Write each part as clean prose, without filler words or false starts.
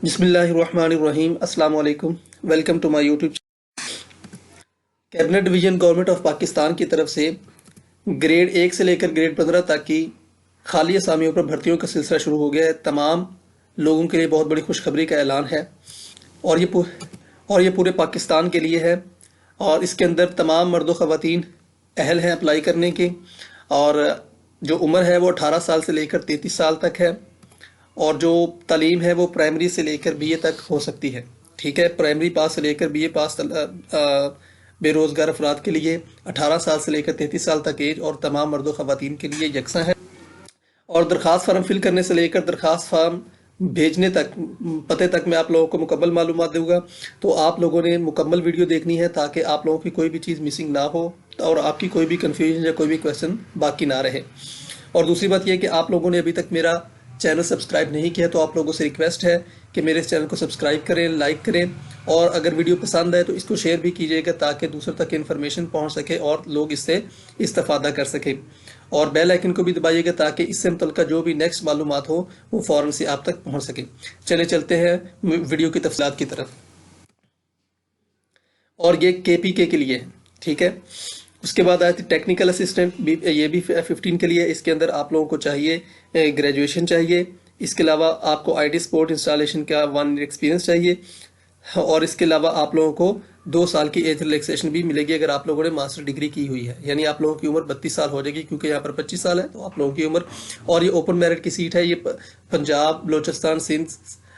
बिस्मिल्लाहिर्रहमानिर्रहीम अस्सलाम वालेकुम। Welcome to my YouTube. Cabinet division government of Pakistan की तरफ से ग्रेड 1 से लेकर ग्रेड 15 तक की खाली असामियों पर भर्तियों का सिलसिला शुरू हो गया है। तमाम लोगों के लिए बहुत बड़ी खुशखबरी का ऐलान है और ये पूरे पाकिस्तान के लिए है। और इसके अंदर तमाम मर्द व ख़वातीन अहल हैं अप्लाई करने के। और जो उम्र है वो 18 साल से लेकर 33 साल तक है। और जो तालीम है वो प्राइमरी से लेकर बीए तक हो सकती है। ठीक है, प्राइमरी पास से लेकर बीए पास बेरोज़गार अफराद के लिए 18 साल से लेकर 33 साल तक एज और तमाम मर्द व ख़वातीन के लिए यकसा है। और दरख्वास्त फार्म फिल करने से लेकर दरख्वास्त फार्म भेजने तक, पते तक मैं आप लोगों को मुकम्मल मालूमात दूंगा। तो आप लोगों ने मुकम्मल वीडियो देखनी है ताकि आप लोगों की कोई भी चीज़ मिसिंग ना हो और आपकी कोई भी कन्फ्यूजन या कोई भी क्वेश्चन बाकी ना रहे। और दूसरी बात यह कि आप लोगों ने अभी तक मेरा चैनल सब्सक्राइब नहीं किया तो आप लोगों से रिक्वेस्ट है कि मेरे इस चैनल को सब्सक्राइब करें, लाइक करें और अगर वीडियो पसंद आए तो इसको शेयर भी कीजिएगा ताकि दूसरों तक इन्फॉर्मेशन पहुंच सके और लोग इससे इस्तेफादा कर सकें। और बेल आइकन को भी दबाइएगा ताकि इससे मुतल्लिका जो भी नेक्स्ट मालूमात हो वो फ़ौरन से आप तक पहुंच सके। चले चलते हैं वीडियो की तफसीलात की तरफ। और ये केपीके के लिए है, ठीक है। उसके बाद आया थी टेक्निकल असिस्टेंट, ये भी 15 के लिए। इसके अंदर आप लोगों को चाहिए ग्रेजुएशन चाहिए। इसके अलावा आपको आईटी सपोर्ट इंस्टॉलेशन का 1 ईयर एक्सपीरियंस चाहिए। और इसके अलावा आप लोगों को 2 साल की एज रिलैक्सेशन भी मिलेगी अगर आप लोगों ने मास्टर डिग्री की हुई है। यानी आप लोगों की उम्र 32 साल हो जाएगी क्योंकि यहाँ पर 25 साल है तो आप लोगों की उम्र। और ये ओपन मेरिट की सीट है। ये पंजाब, बलोचिस्तान, सिंध,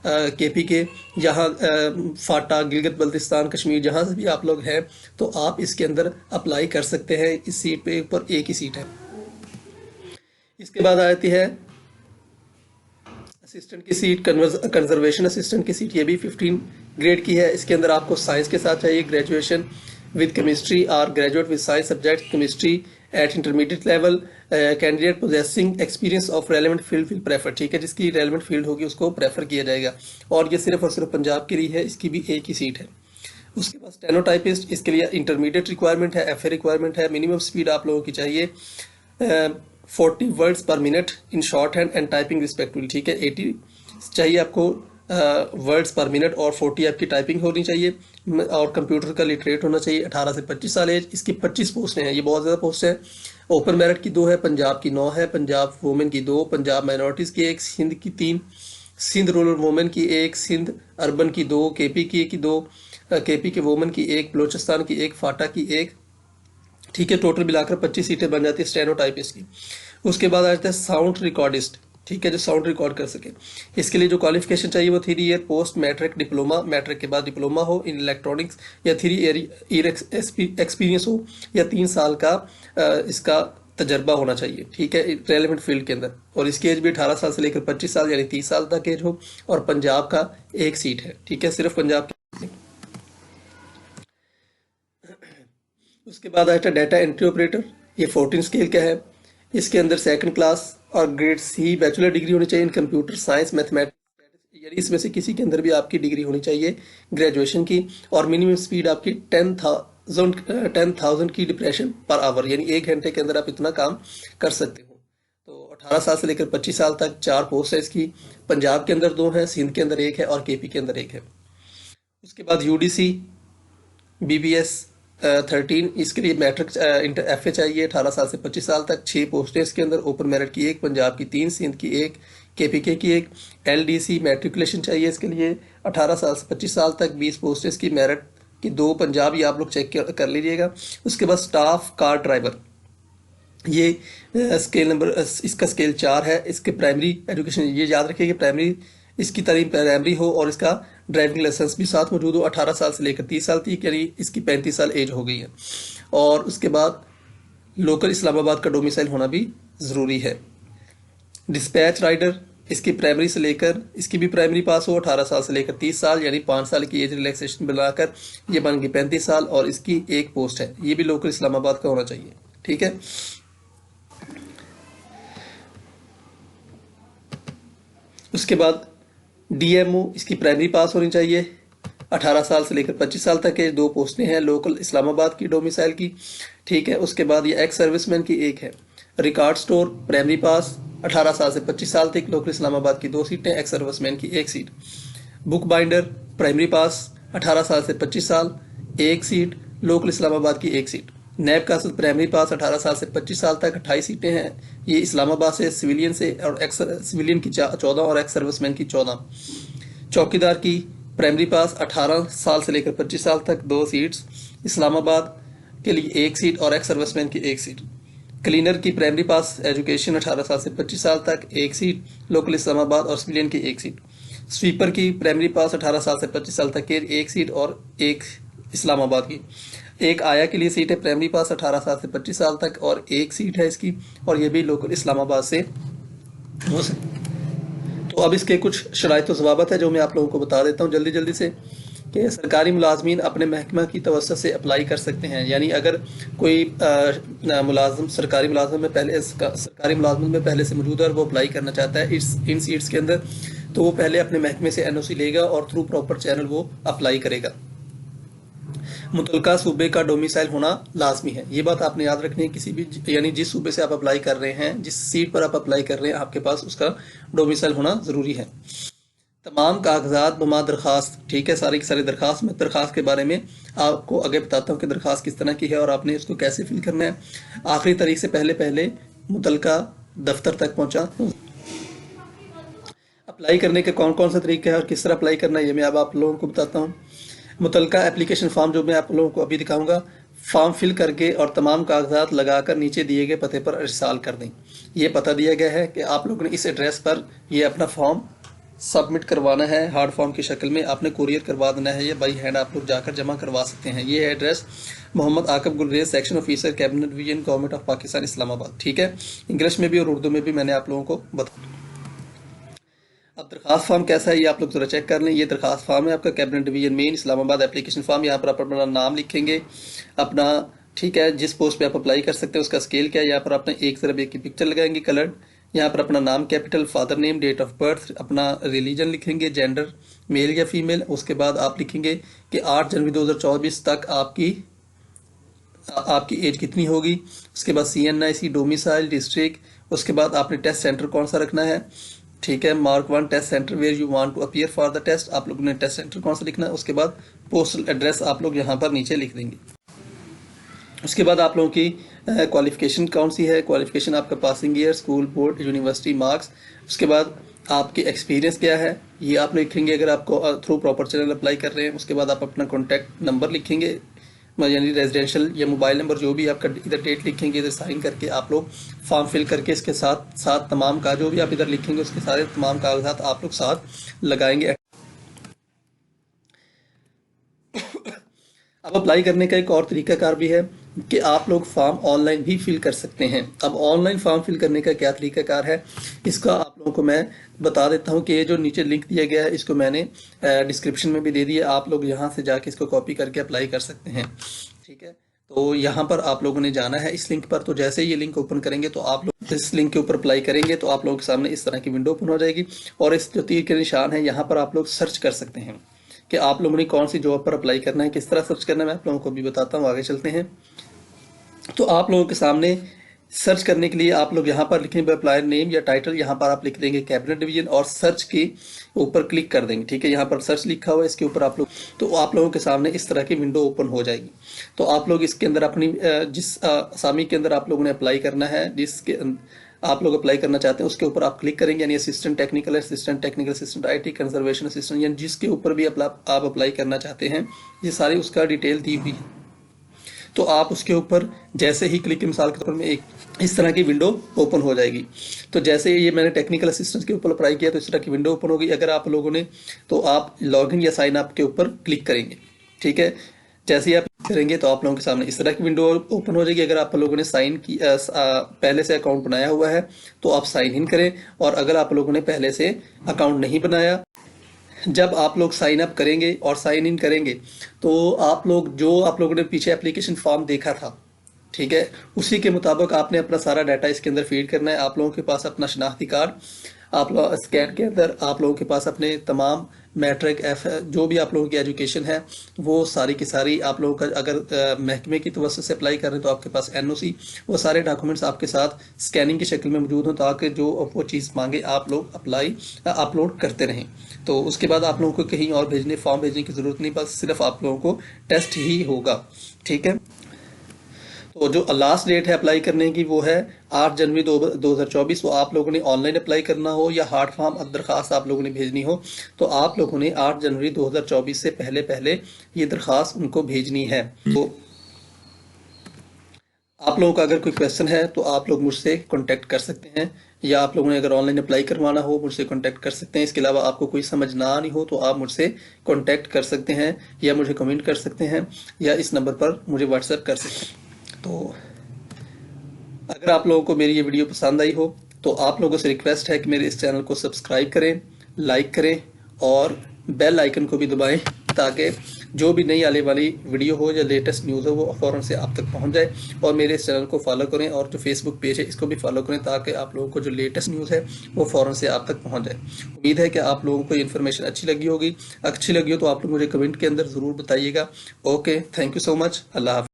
केपी के, जहाँ फाटा, गिलगित बल्तिस्तान, कश्मीर, जहाँ से भी आप लोग हैं तो आप इसके अंदर अप्लाई कर सकते हैं। इस सीट पे ऊपर एक ही सीट है। इसके बाद आती है असिस्टेंट की सीट, कंजर्वेशन असिस्टेंट की सीट। ये भी 15 ग्रेड की है। इसके अंदर आपको साइंस के साथ चाहिए ग्रेजुएशन विद केमिस्ट्री और graduate with science subject chemistry eight intermediate level. Candidate possessing experience of relevant field will prefer. ठीक है, जिसकी रेलेवेंट फील्ड होगी उसको प्रेफर किया जाएगा। और ये सिर्फ और सिर्फ पंजाब के लिए है। इसकी भी एक ही सीट है। उसके बाद स्टेनोटाइपिस्ट, इसके लिए इंटरमीडिएट रिक्वायरमेंट है, एफए रिक्वायरमेंट है। मिनिमम स्पीड आप लोगों की चाहिए 40 वर्ड्स पर minute in short hand and typing respectively. ठीक है, 80 चाहिए आपको वर्ड्स पर मिनट और 40 आपकी टाइपिंग होनी चाहिए। और कंप्यूटर का लिटरेट होना चाहिए। 18 से 25 साल एज। इसकी 25 पोस्टें हैं, ये बहुत ज़्यादा पोस्ट है। ओपन मेरिट की 2 है, पंजाब की 9 है, पंजाब वुमेन की 2, पंजाब माइनॉरिटीज़ की 1, सिंध की 3, सिंध रूरल वुमेन की 1, सिंध अर्बन की 2, केपी की 2, केपी के वुमेन की 1, बलोचिस्तान की 1, फाटा की 1। ठीक है, टोटल मिलाकर 25 सीटें बन जाती है स्टेनोटाइपिस्ट की। उसके बाद आ जाता है साउंड रिकॉर्डिस्ट। ठीक है, जो साउंड रिकॉर्ड कर सके। इसके लिए जो क्वालिफिकेशन चाहिए वो 3 year post matric diploma, matric के बाद डिप्लोमा हो इन इलेक्ट्रॉनिक्स, या 3 ईयर एक्सपीरियंस हो, या 3 साल का इसका तजर्बा होना चाहिए। ठीक है, रेलेवेंट फील्ड के अंदर। और इसकी एज भी 18 साल से लेकर 25 साल यानी 30 साल तक एज हो। और पंजाब का एक सीट है। ठीक है, सिर्फ पंजाब की। उसके बाद आया था डाटा एंट्री ऑपरेटर। ये 14 स्केल का है। इसके अंदर 2nd क्लास और ग्रेड सी बैचलर डिग्री होनी चाहिए इन कंप्यूटर साइंस मैथमेटिक्स। यानी इसमें से किसी के अंदर भी आपकी डिग्री होनी चाहिए ग्रेजुएशन की। और मिनिमम स्पीड आपकी 10,000 की डिप्रेशन पर आवर, यानी 1 घंटे के अंदर आप इतना काम कर सकते हो। तो 18 साल से लेकर 25 साल तक 4 पोस्ट है इसकी। पंजाब के अंदर 2 है, सिंध के अंदर 1 है और केपी के अंदर 1 है। उसके बाद यूडीसी बीबीएस 13, इसके लिए मैट्रिक एफए चाहिए। 18 साल से 25 साल तक 6 पोस्टें इसके अंदर। ओपन मेरिट की 1, पंजाब की 3, सिंध की 1, केपीके की 1। एलडीसी मैट्रिकुलेशन चाहिए इसके लिए 18 साल से 25 साल तक 20 पोस्टें इसकी। मेरिट की 2, पंजाब, ये आप लोग चेक कर लीजिएगा। उसके बाद स्टाफ कार ड्राइवर, ये स्केल नंबर, इसका स्केल 4 है। इसके प्राइमरी एजुकेशन, ये याद रखिए कि प्राइमरी इसकी तालीम प्राइमरी हो और इसका ड्राइविंग लाइसेंस भी साथ मौजूद हो। 18 साल से लेकर 30 साल तक, यानी इसकी 35 साल एज हो गई है। और उसके बाद लोकल इस्लामाबाद का डोमिसाइल होना भी ज़रूरी है। डिस्पैच राइडर, इसकी प्राइमरी से लेकर, इसकी भी प्राइमरी पास हो। 18 साल से लेकर 30 साल यानी 5 साल की एज रिलैक्सेशन बनाकर ये बन गई 35 साल। और इसकी 1 पोस्ट है, ये भी लोकल इस्लामाबाद का होना चाहिए। ठीक है, उसके बाद डीएमओ, इसकी प्राइमरी पास होनी चाहिए। 18 साल से लेकर 25 साल तक के 2 पोस्टें हैं लोकल इस्लामाबाद की डोमिसाइल की। ठीक है, उसके बाद ये एक्स सर्विसमैन की 1 है। रिकॉर्ड स्टोर प्राइमरी पास, 18 साल से 25 साल तक लोकल इस्लामाबाद की 2 सीटें, एक्स सर्विसमैन की 1 सीट। बुक बाइंडर प्राइमरी पास 18 साल से 25 साल, एक सीट, लोकल इस्लामाबाद की एक सीट। नैब का प्राइमरी पास 18 साल से 25 साल तक 28 सीटें हैं, ये इस्लामाबाद से, सिविलियन से और एक्स सिविलियन की 14 और एक्स सर्विसमैन की 14। चौकीदार की प्राइमरी पास 18 साल से लेकर 25 साल तक 2 सीट्स, इस्लामाबाद के लिए 1 सीट और एक्स सर्विसमैन की 1 सीट। क्लीनर की प्राइमरी पास एजुकेशन 18 साल से 25 साल तक 1 सीट, लोकल इस्लामाबाद और सिविलियन की 1 सीट। स्वीपर की प्राइमरी पास 18 साल से 25 साल तक के 1 सीट और 1 इस्लामाबाद की। एक आया के लिए सीट है, प्राइमरी पास 18 साल से 25 साल तक और 1 सीट है इसकी, और ये भी लोकल इस्लामाबाद से हो सकती। तो अब इसके कुछ शराइत व ज़वाबित है जो मैं आप लोगों को बता देता हूँ जल्दी से, कि सरकारी मुलाजमीन अपने महकमा की तवस्सुत से अप्लाई कर सकते हैं। यानी अगर कोई मुलाजम सरकारी मुलाजमत में पहले से मौजूद है और वो अप्लाई करना चाहता है इन सीट्स के अंदर, तो वो पहले अपने महकमे से NOC लेगा और थ्रू प्रॉपर चैनल वो अप्लाई करेगा। मुतलका सूबे का डोमिसाइल होना लाजमी है, ये बात आपने याद रखनी है। किसी भी यानी जिस सूबे से आप अप्लाई कर रहे हैं, जिस सीट पर आप अप्लाई कर रहे हैं, आपके पास उसका डोमिसाइल होना ज़रूरी है। तमाम कागजात बमा दरखास्त, ठीक है, सारी की सारी दरखास्त। मैं दरखास्त के बारे में आपको आगे बताता हूँ कि दरखास्त किस तरह की है और आपने इसको कैसे फिल करना है। आखिरी तारीख से पहले मुतलका दफ्तर तक पहुँचा। अप्लाई करने के कौन कौन से तरीके हैं और किस तरह अप्लाई करना है, ये मैं अब आप लोगों को बताता हूँ। मुतलका एप्लीकेशन फॉर्म जो मैं आप लोगों को अभी दिखाऊंगा, फॉर्म फिल करके और तमाम कागजात लगाकर नीचे दिए गए पते पर इरसाल कर दें। ये पता दिया गया है कि आप लोगों ने इस एड्रेस पर ये अपना फॉर्म सबमिट करवाना है। हार्ड फॉर्म की शक्ल में आपने कुरियर करवा देना है, ये बाई हैंड आप लोग जाकर जमा करवा सकते हैं। ये है address, Mohammad Aqib Gulrez, section officer, cabinet division, government of Pakistan, Islamabad. ठीक है, इंग्लिश में भी और उर्दू में भी मैंने आप लोगों को बता। अब दरखास्त फॉर्म कैसा है ये आप लोग जरा चेक कर लें। ये दरखास्त फॉर्म है आपका, cabinet division main, Islamabad, application form. यहाँ पर आप अपना नाम लिखेंगे, अपना, ठीक है, जिस पोस्ट पे आप अप्लाई कर सकते हैं उसका स्केल क्या है। यहाँ पर आपने 1:1 की पिक्चर लगाएंगे कलर्ड। यहाँ पर अपना नाम capital, father name, date of birth, अपना रिलीजन लिखेंगे, जेंडर मेल या फीमेल। उसके बाद आप लिखेंगे कि 8 जनवरी 2024 तक आपकी एज कितनी होगी। उसके बाद CNIC, डोमिसाइल, डिस्ट्रिक्ट। उसके बाद आपने टेस्ट सेंटर कौन सा रखना है, ठीक है, mark 1 test centre where you want to appear for the test, आप लोगों ने टेस्ट सेंटर कौन सा लिखना है। उसके बाद पोस्टल एड्रेस आप लोग यहाँ पर नीचे लिख देंगे। उसके बाद आप लोगों की क्वालिफिकेशन कौन सी है, क्वालिफिकेशन आपका passing year, school, board, university, marks. उसके बाद आपके एक्सपीरियंस क्या है ये आप लिखेंगे अगर आपको थ्रू प्रॉपर चैनल अप्लाई कर रहे हैं। उसके बाद आप अपना कॉन्टैक्ट नंबर लिखेंगे, यानी रेजिडेंशियल या मोबाइल नंबर जो भी आपका, इधर डेट लिखेंगे, इधर साइन करके आप लोग फॉर्म फिल करके इसके साथ साथ तमाम का जो भी आप इधर लिखेंगे उसके सारे तमाम कागजात आप लोग साथ लगाएंगे। अब अप्लाई करने का एक और तरीकाकार भी है कि आप लोग फॉर्म ऑनलाइन भी फिल कर सकते हैं। अब ऑनलाइन फॉर्म फिल करने का क्या तरीकाकार है, इसका आप लोगों को मैं बता देता हूं कि ये जो नीचे लिंक दिया गया है इसको मैंने डिस्क्रिप्शन में भी दे दिया, आप लोग यहां से जाके इसको कॉपी करके अप्लाई कर सकते हैं। ठीक है, तो यहाँ पर आप लोगों ने जाना है इस लिंक पर। तो जैसे ये लिंक ओपन करेंगे तो आप लोग इस लिंक के ऊपर अप्लाई करेंगे तो आप लोगों के सामने इस तरह की विंडो ओपन हो जाएगी। और इस जो तीर के निशान है यहाँ पर आप लोग सर्च कर सकते हैं कि आप लोगों ने कौन सी जॉब पर अप्लाई करना है, किस तरह सर्च करना है, मैं आप लोगों को भी बताता हूँ। आगे चलते हैं। तो आप लोगों के सामने सर्च करने के लिए आप लोग यहाँ पर लिखेंगे अप्लायर नेम या टाइटल, यहाँ पर आप लिख देंगे कैबिनेट डिवीजन और सर्च के ऊपर क्लिक कर देंगे। ठीक है, यहाँ पर सर्च लिखा हुआ है, इसके ऊपर आप लोग, तो आप लोगों के सामने इस तरह की विंडो ओपन हो जाएगी। तो आप लोग इसके अंदर अपनी जिस असामी के अंदर आप लोगों ने अप्लाई करना है, जिसके आप लोग अप्लाई करना चाहते हैं उसके ऊपर आप क्लिक करेंगे, यानी assistant technical assistant IT conservation assistant, यानी जिसके ऊपर भी आप अप्लाई करना चाहते हैं ये सारी उसका डिटेल दी हुई है। तो आप उसके ऊपर जैसे ही क्लिक, मिसाल के तौर में एक इस तरह की विंडो ओपन हो जाएगी। तो जैसे ये मैंने टेक्निकल असिस्टेंट के ऊपर अप्लाई किया तो इस तरह की विंडो ओपन होगी। अगर आप लोगों ने तो आप लॉगिन या साइन अप के ऊपर क्लिक करेंगे। ठीक है, जैसे ही आप करेंगे तो आप लोगों के सामने इस तरह की विंडो ओपन हो जाएगी। अगर आप लोगों ने साइन की पहले से अकाउंट बनाया हुआ है तो आप साइन इन करें, और अगर आप लोगों ने पहले से अकाउंट नहीं बनाया, जब आप लोग साइन अप करेंगे और साइन इन करेंगे तो आप लोगों ने पीछे एप्लीकेशन फॉर्म देखा था, ठीक है, उसी के मुताबिक आपने अपना सारा डाटा इसके अंदर फीड करना है। आप लोगों के पास अपना शनाख्ती कार्ड, आप लोग स्कैन के अंदर आप लोगों के पास अपने तमाम मैट्रिक, एफ, जो भी आप लोगों की एजुकेशन है वो सारी की सारी आप लोगों का, अगर महकमे की तवज्जो से अप्लाई कर रहे हैं तो आपके पास एनओसी, वो सारे डॉक्यूमेंट्स आपके साथ स्कैनिंग की शक्ल में मौजूद हों, ताकि जो वो चीज़ मांगे आप लोग अपलोड करते रहें। तो उसके बाद आप लोगों को कहीं और फॉर्म भेजने की ज़रूरत नहीं, बस सिर्फ आप लोगों को टेस्ट ही होगा। ठीक है, तो जो लास्ट डेट है अप्लाई करने की वो है 8 जनवरी 2024। वो आप लोगों ने ऑनलाइन अप्लाई करना हो या हार्ड फॉर्म दरखास्त आप लोगों ने भेजनी हो, तो आप लोगों ने 8 जनवरी 2024 से पहले पहले ये दरखास्त उनको भेजनी है। तो आप लोगों का अगर कोई क्वेश्चन है तो आप लोग मुझसे कांटेक्ट कर सकते हैं, या आप लोगों ने अगर ऑनलाइन अप्लाई करवाना हो मुझसे कांटेक्ट कर सकते हैं। इसके अलावा आपको कोई समझ ना आनी हो तो आप मुझसे कांटेक्ट कर सकते हैं, या मुझे कमेंट कर सकते हैं, या इस नंबर पर मुझे व्हाट्सएप कर सकते हैं। तो अगर आप लोगों को मेरी ये वीडियो पसंद आई हो तो आप लोगों से रिक्वेस्ट है कि मेरे इस चैनल को सब्सक्राइब करें, लाइक करें और बेल आइकन को भी दबाएं, ताकि जो भी नई आने वाली वीडियो हो या लेटेस्ट न्यूज़ हो वो फ़ौरन से आप तक पहुंच जाए। और मेरे इस चैनल को फॉलो करें, और जो फेसबुक पेज है इसको भी फॉलो करें, ताकि आप लोगों को जो लेटेस्ट न्यूज़ है वो फ़ौरन से आप तक पहुँच जाए। उम्मीद है कि आप लोगों को ये इन्फॉर्मेशन अच्छी लगी होगी। अच्छी लगी हो तो आप लोग मुझे कमेंट के अंदर ज़रूर बताइएगा। Okay, thank you so much. Allah हाफ़िज़।